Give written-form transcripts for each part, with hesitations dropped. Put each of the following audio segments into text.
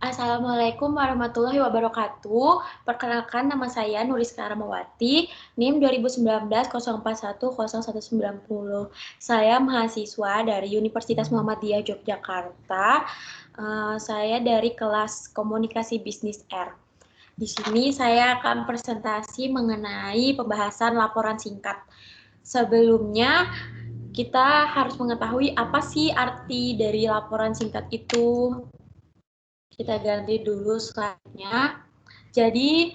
Assalamualaikum warahmatullahi wabarakatuh. Perkenalkan nama saya Nuriska Ramawati, NIM 2019 04104190. Saya mahasiswa dari Universitas Muhammadiyah Yogyakarta. Saya dari kelas Komunikasi Bisnis R. Di sini saya akan presentasi mengenai pembahasan laporan singkat. Sebelumnya, kita harus mengetahui apa sih arti dari laporan singkat itu. Kita ganti dulu slide-nya. Jadi,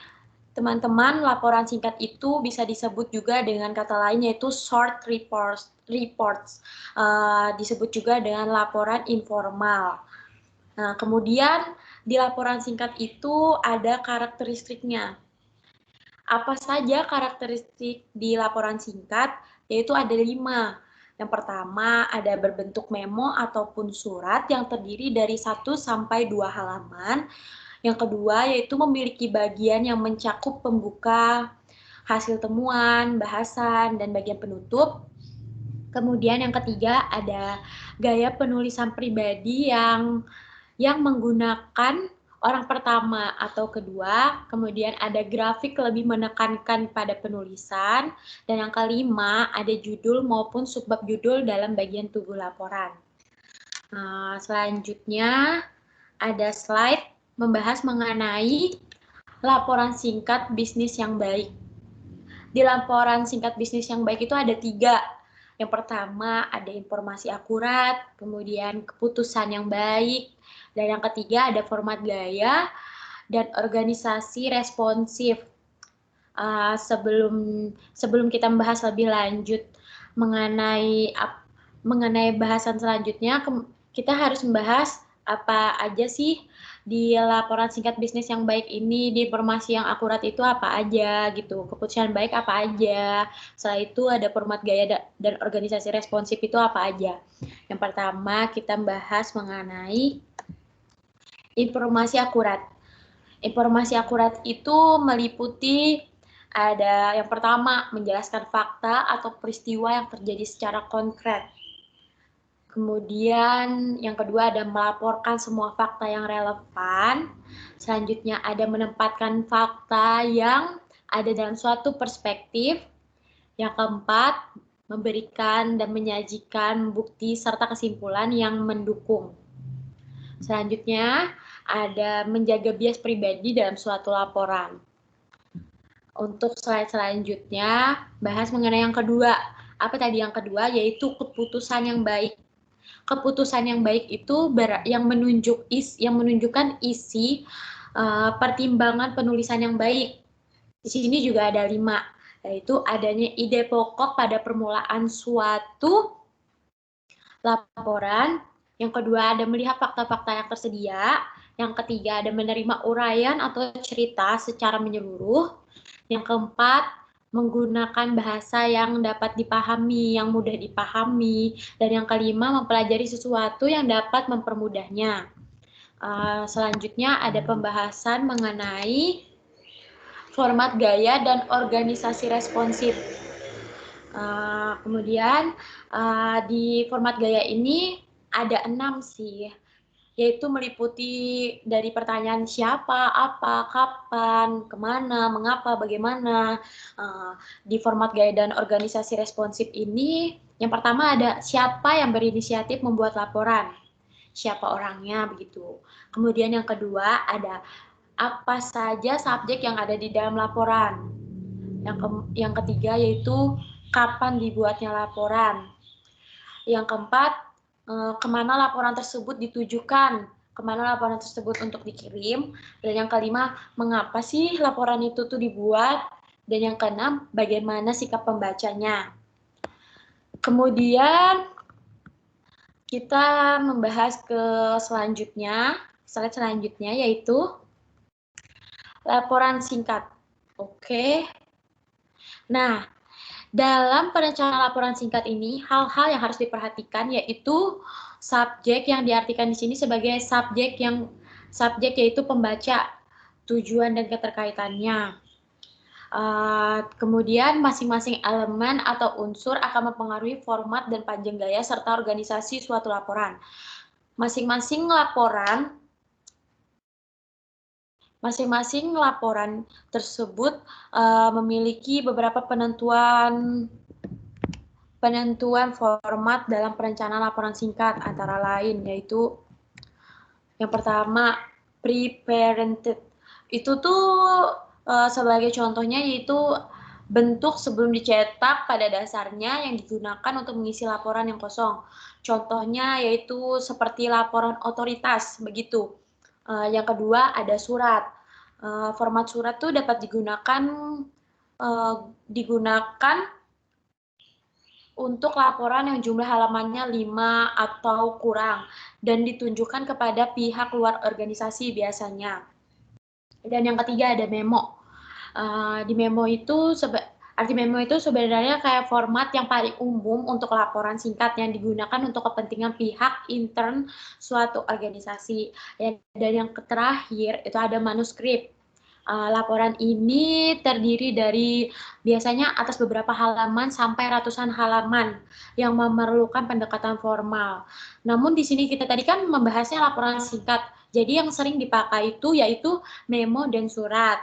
teman-teman, laporan singkat itu bisa disebut juga dengan kata lain yaitu short reports. Disebut juga dengan laporan informal. Nah, kemudian di laporan singkat itu ada karakteristiknya. Apa saja karakteristik di laporan singkat? Yaitu ada 5. Yang pertama, ada berbentuk memo ataupun surat yang terdiri dari 1 sampai 2 halaman. Yang kedua, yaitu memiliki bagian yang mencakup pembuka, hasil temuan, bahasan, dan bagian penutup. Kemudian yang ketiga, ada gaya penulisan pribadi yang menggunakan orang pertama atau kedua, kemudian ada grafik lebih menekankan pada penulisan, dan yang kelima ada judul maupun subbab judul dalam bagian tubuh laporan. Selanjutnya ada slide membahas mengenai laporan singkat bisnis yang baik. Di laporan singkat bisnis yang baik itu ada 3. Yang pertama ada informasi akurat, kemudian keputusan yang baik, dan yang ketiga ada format gaya dan organisasi responsif. Sebelum kita membahas lebih lanjut mengenai bahasan selanjutnya, kita harus membahas apa aja sih di laporan singkat bisnis yang baik ini, di informasi yang akurat itu apa aja gitu, keputusan baik apa aja. Setelah itu ada format gaya dan organisasi responsif itu apa aja. Yang pertama kita bahas mengenai informasi akurat. Informasi akurat itu meliputi ada yang pertama menjelaskan fakta atau peristiwa yang terjadi secara konkret. Kemudian yang kedua ada melaporkan semua fakta yang relevan. Selanjutnya ada menempatkan fakta yang ada dalam suatu perspektif. Yang keempat, memberikan dan menyajikan bukti serta kesimpulan yang mendukung. Selanjutnya, ada menjaga bias pribadi dalam suatu laporan. Untuk slide selanjutnya, bahas mengenai yang kedua. Apa tadi yang kedua? Yaitu keputusan yang baik. Keputusan yang baik itu yang menunjukkan isi pertimbangan penulisan yang baik. Di sini juga ada 5, yaitu adanya ide pokok pada permulaan suatu laporan. Yang kedua ada melihat fakta-fakta yang tersedia. Yang ketiga ada menerima uraian atau cerita secara menyeluruh. Yang keempat, menggunakan bahasa yang dapat dipahami, yang mudah dipahami. Dan yang kelima, mempelajari sesuatu yang dapat mempermudahnya. Selanjutnya ada pembahasan mengenai format gaya dan organisasi responsif. Kemudian di format gaya ini ada 6 sih, yaitu meliputi dari pertanyaan siapa, apa, kapan, kemana, mengapa, bagaimana. Di format gaya dan organisasi responsif ini, yang pertama ada siapa yang berinisiatif membuat laporan, siapa orangnya begitu. Kemudian yang kedua ada apa saja subjek yang ada di dalam laporan. Yang ketiga yaitu kapan dibuatnya laporan. Yang keempat, kemana laporan tersebut ditujukan, kemana laporan tersebut untuk dikirim. Dan yang kelima, mengapa sih laporan itu tuh dibuat. Dan yang keenam, bagaimana sikap pembacanya. Kemudian kita membahas ke selanjutnya, slide selanjutnya yaitu laporan singkat. Oke. Nah, dalam perencanaan laporan singkat ini, hal-hal yang harus diperhatikan yaitu subjek yang diartikan di sini sebagai subjek yaitu pembaca, tujuan dan keterkaitannya. Kemudian masing-masing elemen atau unsur akan mempengaruhi format dan panjang gaya serta organisasi suatu laporan. Masing-masing laporan Masing-masing laporan tersebut memiliki beberapa penentuan format dalam perencanaan laporan singkat, antara lain yaitu yang pertama pre-parented. Itu tuh sebagai contohnya yaitu bentuk sebelum dicetak pada dasarnya yang digunakan untuk mengisi laporan yang kosong. Contohnya yaitu seperti laporan otoritas begitu. Yang kedua ada surat. Format surat tuh dapat digunakan untuk laporan yang jumlah halamannya 5 atau kurang dan ditunjukkan kepada pihak luar organisasi biasanya. Dan yang ketiga ada memo. Di memo itu arti memo itu sebenarnya kayak format yang paling umum untuk laporan singkat yang digunakan untuk kepentingan pihak intern suatu organisasi. Dan yang terakhir itu ada manuskrip. Laporan ini terdiri dari biasanya atas beberapa halaman sampai ratusan halaman yang memerlukan pendekatan formal. Namun di sini kita tadi kan membahasnya laporan singkat. Jadi yang sering dipakai itu yaitu memo dan surat.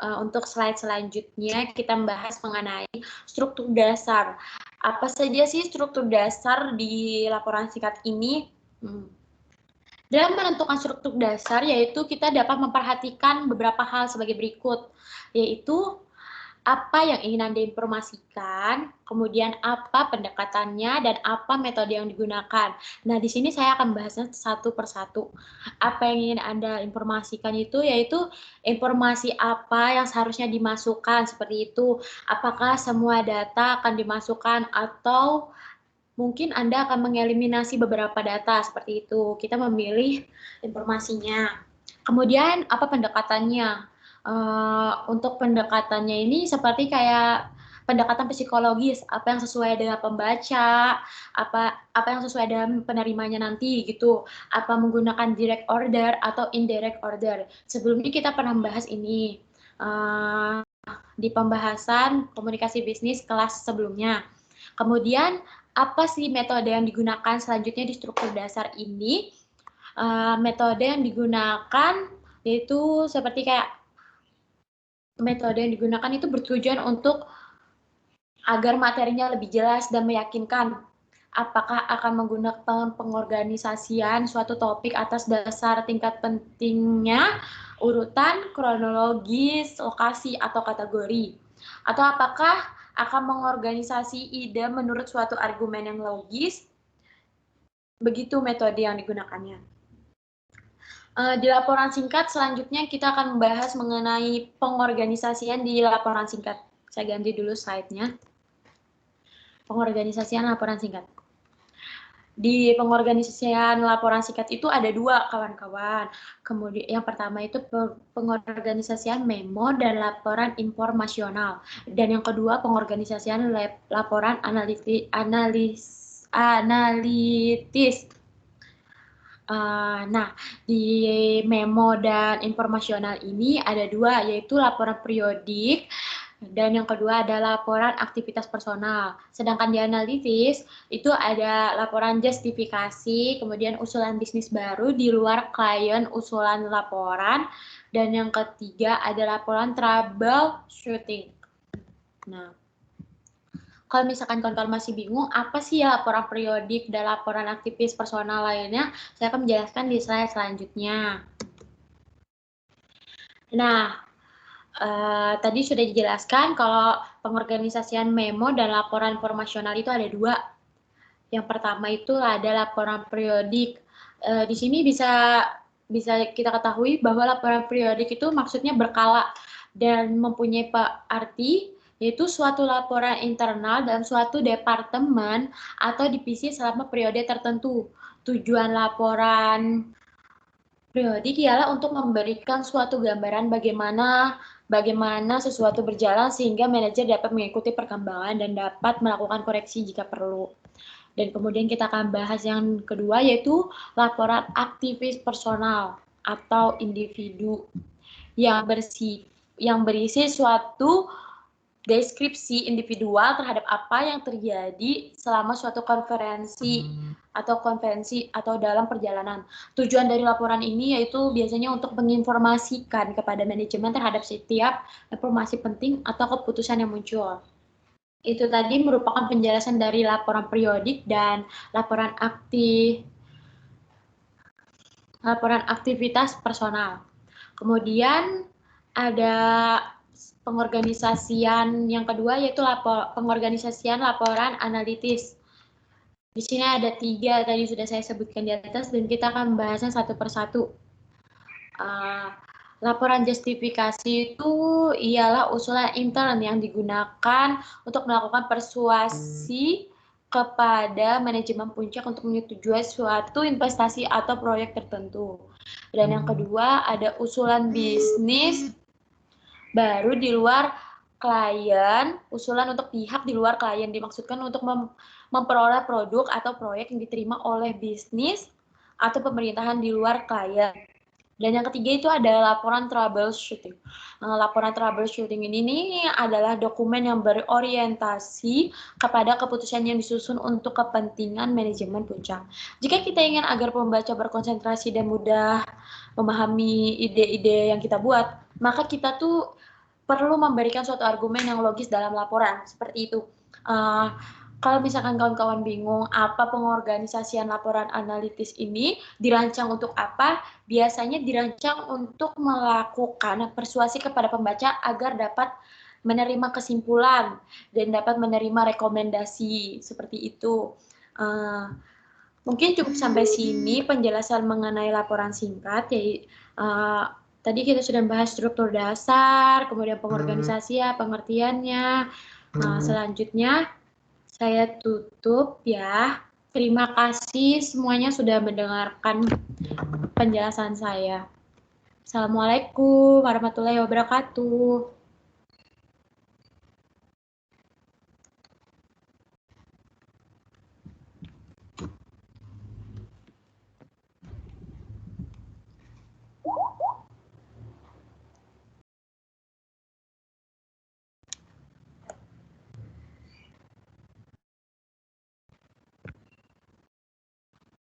Untuk slide selanjutnya kita membahas mengenai struktur dasar. Apa saja sih struktur dasar di laporan singkat ini? Dalam menentukan struktur dasar, yaitu kita dapat memperhatikan beberapa hal sebagai berikut, yaitu apa yang ingin Anda informasikan, kemudian apa pendekatannya, dan apa metode yang digunakan. Nah, di sini saya akan bahasnya satu persatu. Apa yang ingin Anda informasikan itu yaitu informasi apa yang seharusnya dimasukkan, seperti itu. Apakah semua data akan dimasukkan atau mungkin Anda akan mengeliminasi beberapa data seperti itu. Kita memilih informasinya. Kemudian apa pendekatannya? Untuk pendekatannya ini seperti kayak pendekatan psikologis, apa yang sesuai dengan pembaca, apa yang sesuai dengan penerimanya nanti gitu. Apa menggunakan direct order atau indirect order. Sebelumnya kita pernah membahas ini di pembahasan komunikasi bisnis kelas sebelumnya. Kemudian apa sih metode yang digunakan selanjutnya di struktur dasar ini? Metode yang digunakan yaitu seperti kayak metode yang digunakan itu bertujuan untuk agar materinya lebih jelas dan meyakinkan. Apakah akan menggunakan pengorganisasian suatu topik atas dasar tingkat pentingnya, urutan, kronologis, lokasi, atau kategori? Atau apakah akan mengorganisasi ide menurut suatu argumen yang logis? Begitu metode yang digunakannya. Di laporan singkat selanjutnya kita akan membahas mengenai pengorganisasian di laporan singkat. Saya ganti dulu slide-nya. Pengorganisasian laporan singkat. Di pengorganisasian laporan singkat itu ada dua, kawan-kawan. Kemudian yang pertama itu pengorganisasian memo dan laporan informasional. Dan yang kedua pengorganisasian laporan analitis. Nah, di memo dan informasional ini ada dua, yaitu laporan periodik dan yang kedua adalah laporan aktivitas personal. Sedangkan di analitis itu ada laporan justifikasi, kemudian usulan bisnis baru di luar klien, usulan laporan, dan yang ketiga ada laporan troubleshooting. Nah, kalau misalkan kawan-kawan masih bingung, apa sih ya laporan periodik dan laporan aktivis personal lainnya, saya akan menjelaskan di slide selanjutnya. Nah, tadi sudah dijelaskan kalau pengorganisasian memo dan laporan informasional itu ada dua. Yang pertama itu ada laporan periodik. Di sini bisa kita ketahui bahwa laporan periodik itu maksudnya berkala dan mempunyai arti yaitu suatu laporan internal dalam suatu departemen atau divisi selama periode tertentu. Tujuan laporan periodik ialah untuk memberikan suatu gambaran bagaimana sesuatu berjalan sehingga manajer dapat mengikuti perkembangan dan dapat melakukan koreksi jika perlu. Dan kemudian kita akan bahas yang kedua yaitu laporan aktivis personal atau individu yang berisi suatu deskripsi individual terhadap apa yang terjadi selama suatu konferensi atau konvensi atau dalam perjalanan. Tujuan dari laporan ini yaitu biasanya untuk menginformasikan kepada manajemen terhadap setiap informasi penting atau keputusan yang muncul. Itu tadi merupakan penjelasan dari laporan periodik dan laporan aktivitas personal. Kemudian ada pengorganisasian yang kedua yaitu pengorganisasian laporan analitis. Di sini ada 3 tadi sudah saya sebutkan di atas dan kita akan membahasnya satu persatu. Laporan justifikasi itu ialah usulan intern yang digunakan untuk melakukan persuasi kepada manajemen puncak untuk menyetujui suatu investasi atau proyek tertentu. Dan yang kedua ada usulan bisnis baru di luar klien, usulan untuk pihak di luar klien dimaksudkan untuk memperoleh produk atau proyek yang diterima oleh bisnis atau pemerintahan di luar klien. Dan yang ketiga itu ada laporan troubleshooting. Laporan troubleshooting ini adalah dokumen yang berorientasi kepada keputusan yang disusun untuk kepentingan manajemen puncak. Jika kita ingin agar pembaca berkonsentrasi dan mudah memahami ide-ide yang kita buat, maka kita tuh perlu memberikan suatu argumen yang logis dalam laporan, seperti itu. Kalau misalkan kawan-kawan bingung apa pengorganisasian laporan analitis ini dirancang untuk apa, biasanya dirancang untuk melakukan persuasi kepada pembaca agar dapat menerima kesimpulan dan dapat menerima rekomendasi seperti itu. Mungkin cukup sampai sini penjelasan mengenai laporan singkat. Jadi tadi kita sudah membahas struktur dasar, kemudian pengorganisasian, pengertiannya. Selanjutnya saya tutup ya. Terima kasih semuanya sudah mendengarkan penjelasan saya. Assalamualaikum warahmatullahi wabarakatuh.